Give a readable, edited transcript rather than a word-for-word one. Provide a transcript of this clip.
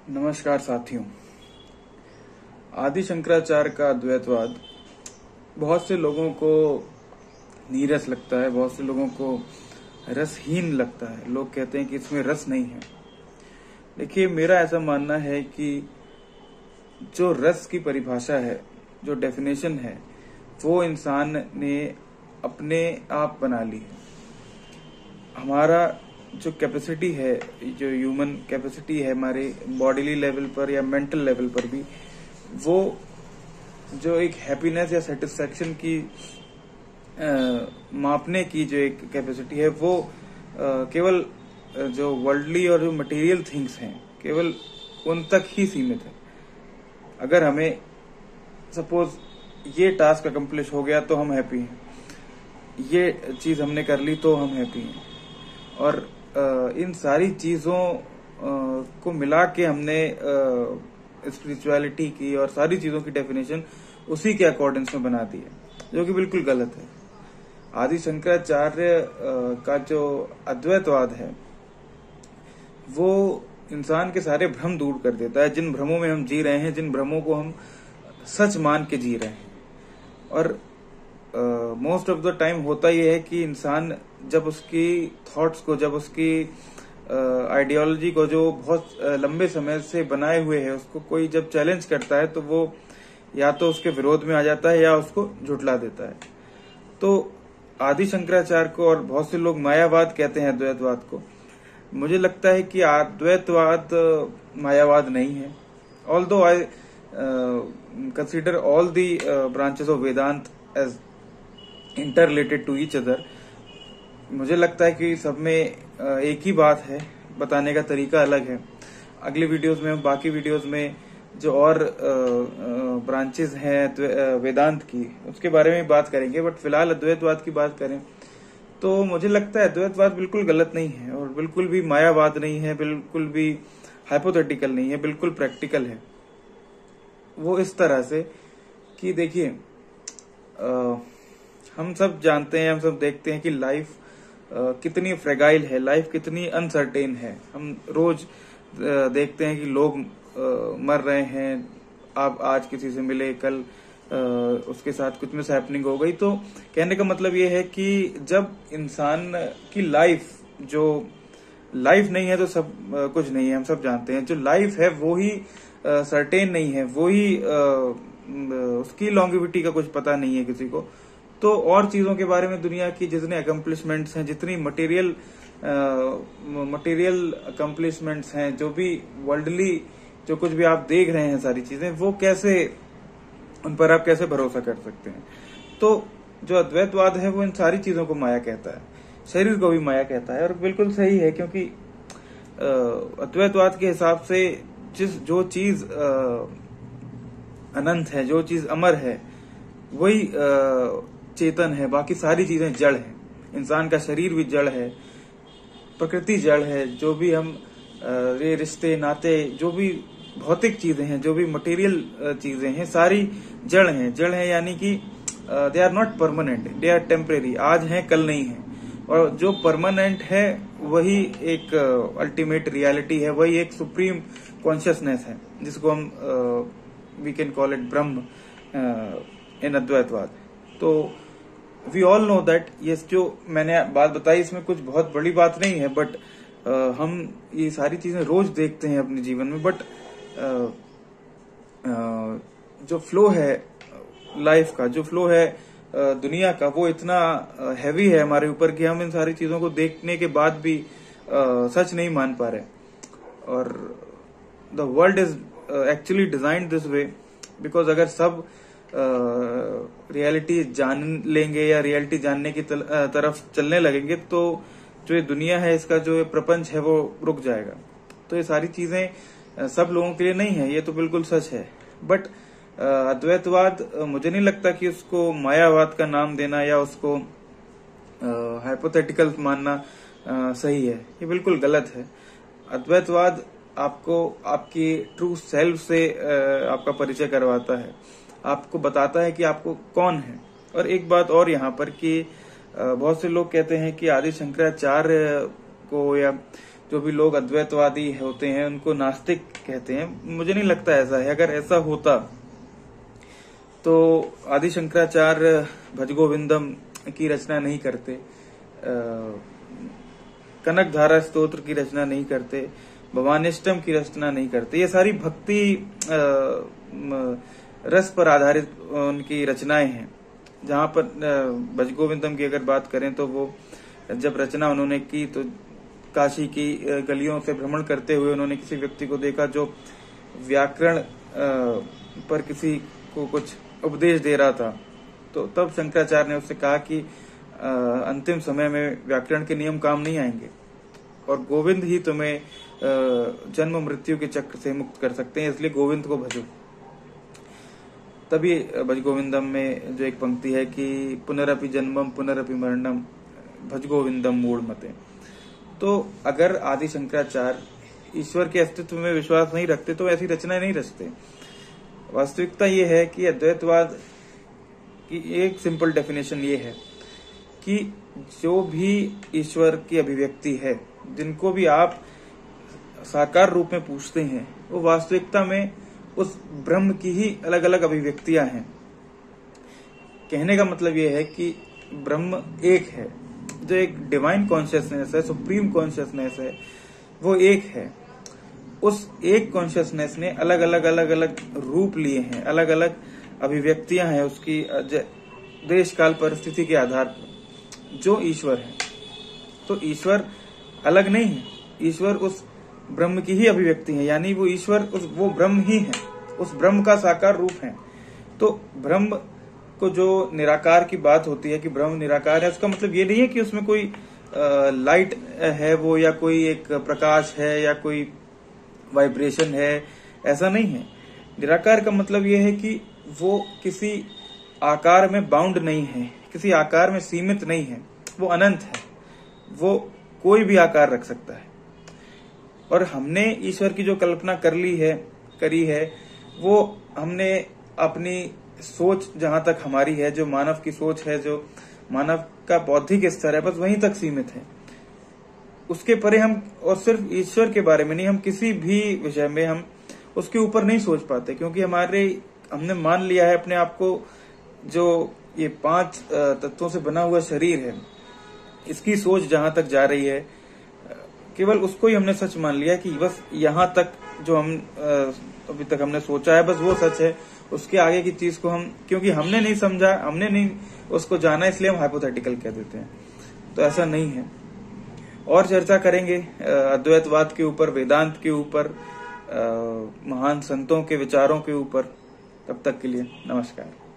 नमस्कार साथियों। आदि शंकराचार्य का अद्वैतवाद बहुत से लोगों को नीरस लगता है, बहुत से लोगों को रसहीन लगता है। लोग कहते हैं कि इसमें रस नहीं है। देखिए, मेरा ऐसा मानना है कि जो रस की परिभाषा है, जो डेफिनेशन है, वो इंसान ने अपने आप बना ली है। हमारा जो कैपेसिटी है, जो ह्यूमन कैपेसिटी है हमारे बॉडीली लेवल पर या मेंटल लेवल पर भी, वो जो एक हैप्पीनेस या सेटिस्फैक्शन की मापने की जो एक कैपेसिटी है, वो केवल जो वर्ल्डली और जो मटेरियल थिंग्स हैं, केवल उन तक ही सीमित है। अगर हमें सपोज ये टास्क अकम्प्लिश हो गया तो हम हैप्पी हैं, ये चीज हमने कर ली तो हम हैप्पी हैं, और इन सारी चीजों को मिला के हमने स्पिरिचुअलिटी की और सारी चीजों की डेफिनेशन उसी के अकॉर्डिंग्स में बना दी है, जो कि बिल्कुल गलत है। आदि शंकराचार्य का जो अद्वैतवाद है, वो इंसान के सारे भ्रम दूर कर देता है। जिन भ्रमों में हम जी रहे हैं, जिन भ्रमों को हम सच मान के जी रहे हैं, और मोस्ट ऑफ द टाइम होता यह है कि इंसान जब उसकी थॉट्स को, जब उसकी आइडियोलॉजी को, जो बहुत लंबे समय से बनाए हुए है, उसको कोई जब चैलेंज करता है तो वो या तो उसके विरोध में आ जाता है या उसको झुठला देता है। तो आदि शंकराचार्य को, और बहुत से लोग मायावाद कहते हैं अद्वैतवाद को, मुझे लगता है कि अद्वैतवाद मायावाद नहीं है। Although I consider all the branches of Vedanta as interrelated to each other. मुझे लगता है कि सब में एक ही बात है, बताने का तरीका अलग है। अगले वीडियोस में, बाकी वीडियोस में जो और ब्रांचेस हैं वेदांत की, उसके बारे में बात करेंगे। बट फिलहाल अद्वैतवाद की बात करें तो मुझे लगता है अद्वैतवाद बिल्कुल गलत नहीं है, और बिल्कुल भी मायावाद नहीं है, बिल्कुल भी हाइपोथेटिकल नहीं है, बिल्कुल प्रैक्टिकल है। वो इस तरह से कि देखिए, हम सब जानते हैं, हम सब देखते हैं कि लाइफ कितनी फ्रेगाइल है, लाइफ कितनी अनसर्टेन है। हम रोज देखते हैं कि लोग मर रहे हैं। आप आज किसी से मिले, कल उसके साथ कुछ मिस हैपनिंग हो गई। तो कहने का मतलब ये है कि जब इंसान की लाइफ, जो लाइफ नहीं है तो सब कुछ नहीं है, हम सब जानते हैं। जो लाइफ है वो ही सर्टेन नहीं है, वो ही उसकी लॉन्गिविटी का कुछ पता नहीं है किसी को। तो और चीजों के बारे में दुनिया की जितने अकम्प्लिशमेंट्स हैं, जितनी मटेरियल अकम्प्लिशमेंट्स हैं, जो भी वर्ल्डली जो कुछ भी आप देख रहे हैं, सारी चीजें, वो कैसे, उन पर आप कैसे भरोसा कर सकते हैं। तो जो अद्वैतवाद है वो इन सारी चीजों को माया कहता है, शरीर को भी माया कहता है। और बिल्कुल सही है, क्योंकि अद्वैतवाद के हिसाब से जो चीज अनंत है, जो चीज अमर है, वही चेतन है। बाकी सारी चीजें जड़ हैं। इंसान का शरीर भी जड़ है, प्रकृति जड़ है। जो भी हम ये रिश्ते नाते, जो भी भौतिक चीजें हैं, जो भी मटेरियल चीजें हैं, सारी जड़ हैं। जड़ है यानी कि they are not permanent, they are temporary. आज हैं, कल नहीं है। और जो परमानेंट है वही एक अल्टीमेट रियलिटी है, वही एक सुप्रीम कॉन्शियसनेस है, जिसको हम वी कैन कॉल इट ब्रह्म इन अद्वैतवाद। तो वी ऑल नो दैट ये जो मैंने बात बताई, इसमें कुछ बहुत बड़ी बात नहीं है। बट हम ये सारी चीजें रोज देखते हैं अपने जीवन में। बट जो फ्लो है लाइफ का, जो फ्लो है दुनिया का, वो इतना हैवी है हमारे ऊपर कि हम इन सारी चीजों को देखने के बाद भी सच नहीं मान पा रहे। और the world is actually designed this way, because अगर सब रियलिटी जान लेंगे या रियलिटी जानने की तरफ चलने लगेंगे, तो जो ये दुनिया है, इसका जो प्रपंच है, वो रुक जाएगा। तो ये सारी चीजें सब लोगों के लिए नहीं है, ये तो बिल्कुल सच है। बट अद्वैतवाद, मुझे नहीं लगता कि उसको मायावाद का नाम देना या उसको हाइपोथेटिकल मानना सही है। ये बिल्कुल गलत है। अद्वैतवाद आपको आपकी ट्रू सेल्फ से आपका परिचय करवाता है, आपको बताता है कि आपको कौन है। और एक बात और यहाँ पर कि बहुत से लोग कहते हैं कि आदि शंकराचार्य को या जो भी लोग अद्वैतवादी होते हैं उनको नास्तिक कहते हैं। मुझे नहीं लगता ऐसा है। अगर ऐसा होता तो आदि शंकराचार्य भजगोविंदम की रचना नहीं करते, कनक धारा स्तोत्र की रचना नहीं करते, भवानिष्टम की रचना नहीं करते। ये सारी भक्ति रस पर आधारित उनकी रचनाएं हैं। जहां पर भजगोविंदम की अगर बात करें तो वो जब रचना उन्होंने की तो काशी की गलियों से भ्रमण करते हुए उन्होंने किसी व्यक्ति को देखा जो व्याकरण पर किसी को कुछ उपदेश दे रहा था। तो तब शंकराचार्य ने उससे कहा कि अंतिम समय में व्याकरण के नियम काम नहीं आएंगे और गोविंद ही तुम्हें जन्म मृत्यु के चक्र से मुक्त कर सकते हैं, इसलिए गोविंद को भजो। तभी भज गोविंदम में जो एक पंक्ति है कि पुनरपि जन्मम पुनरपि मरणम भज गोविंदम मूढ़ मते। तो अगर आदि शंकराचार्य ईश्वर के अस्तित्व में विश्वास नहीं रखते तो ऐसी रचनाएं नहीं रचते। वास्तविकता ये है कि अद्वैतवाद की एक सिंपल डेफिनेशन ये है कि जो भी ईश्वर की अभिव्यक्ति है, जिनको भी आप साकार रूप में पूछते हैं, वो वास्तविकता में उस ब्रह्म की ही अलग अलग अभिव्यक्तियां हैं। कहने का मतलब ये है कि ब्रह्म एक है, जो एक डिवाइन कॉन्शियसनेस है, सुप्रीम कॉन्शियसनेस है, वो एक है। उस एक कॉन्शियसनेस ने अलग अलग रूप लिए हैं, अलग अलग अभिव्यक्तियां हैं उसकी देश काल परिस्थिति के आधार पर, जो ईश्वर है। तो ईश्वर अलग नहीं है, ईश्वर उस ब्रह्म की ही अभिव्यक्ति है, यानी वो ईश्वर वो ब्रह्म ही है, उस ब्रह्म का साकार रूप है। तो ब्रह्म को जो निराकार की बात होती है कि ब्रह्म निराकार है, उसका मतलब ये नहीं है कि उसमें कोई लाइट है वो, या कोई एक प्रकाश है, या कोई वाइब्रेशन है, ऐसा नहीं है। निराकार का मतलब ये है कि वो किसी आकार में बाउंड नहीं है, किसी आकार में सीमित नहीं है, वो अनंत है, वो कोई भी आकार रख सकता है। और हमने ईश्वर की जो कल्पना करी है वो हमने अपनी सोच जहां तक हमारी है, जो मानव की सोच है, जो मानव का बौद्धिक स्तर है, बस वहीं तक सीमित है। उसके परे हम, और सिर्फ ईश्वर के बारे में नहीं, हम किसी भी विषय में हम उसके ऊपर नहीं सोच पाते, क्योंकि हमने मान लिया है अपने आप को, जो ये 5 तत्वों से बना हुआ शरीर है, इसकी सोच जहां तक जा रही है, केवल उसको ही हमने सच मान लिया कि बस यहां तक जो हम अभी तक हमने सोचा है बस वो सच है। उसके आगे की चीज को हम, क्योंकि हमने नहीं समझा, हमने नहीं उसको जाना, इसलिए हम हाइपोथेटिकल कह देते हैं। तो ऐसा नहीं है। और चर्चा करेंगे अद्वैतवाद के ऊपर, वेदांत के ऊपर, महान संतों के विचारों के ऊपर। तब तक के लिए नमस्कार।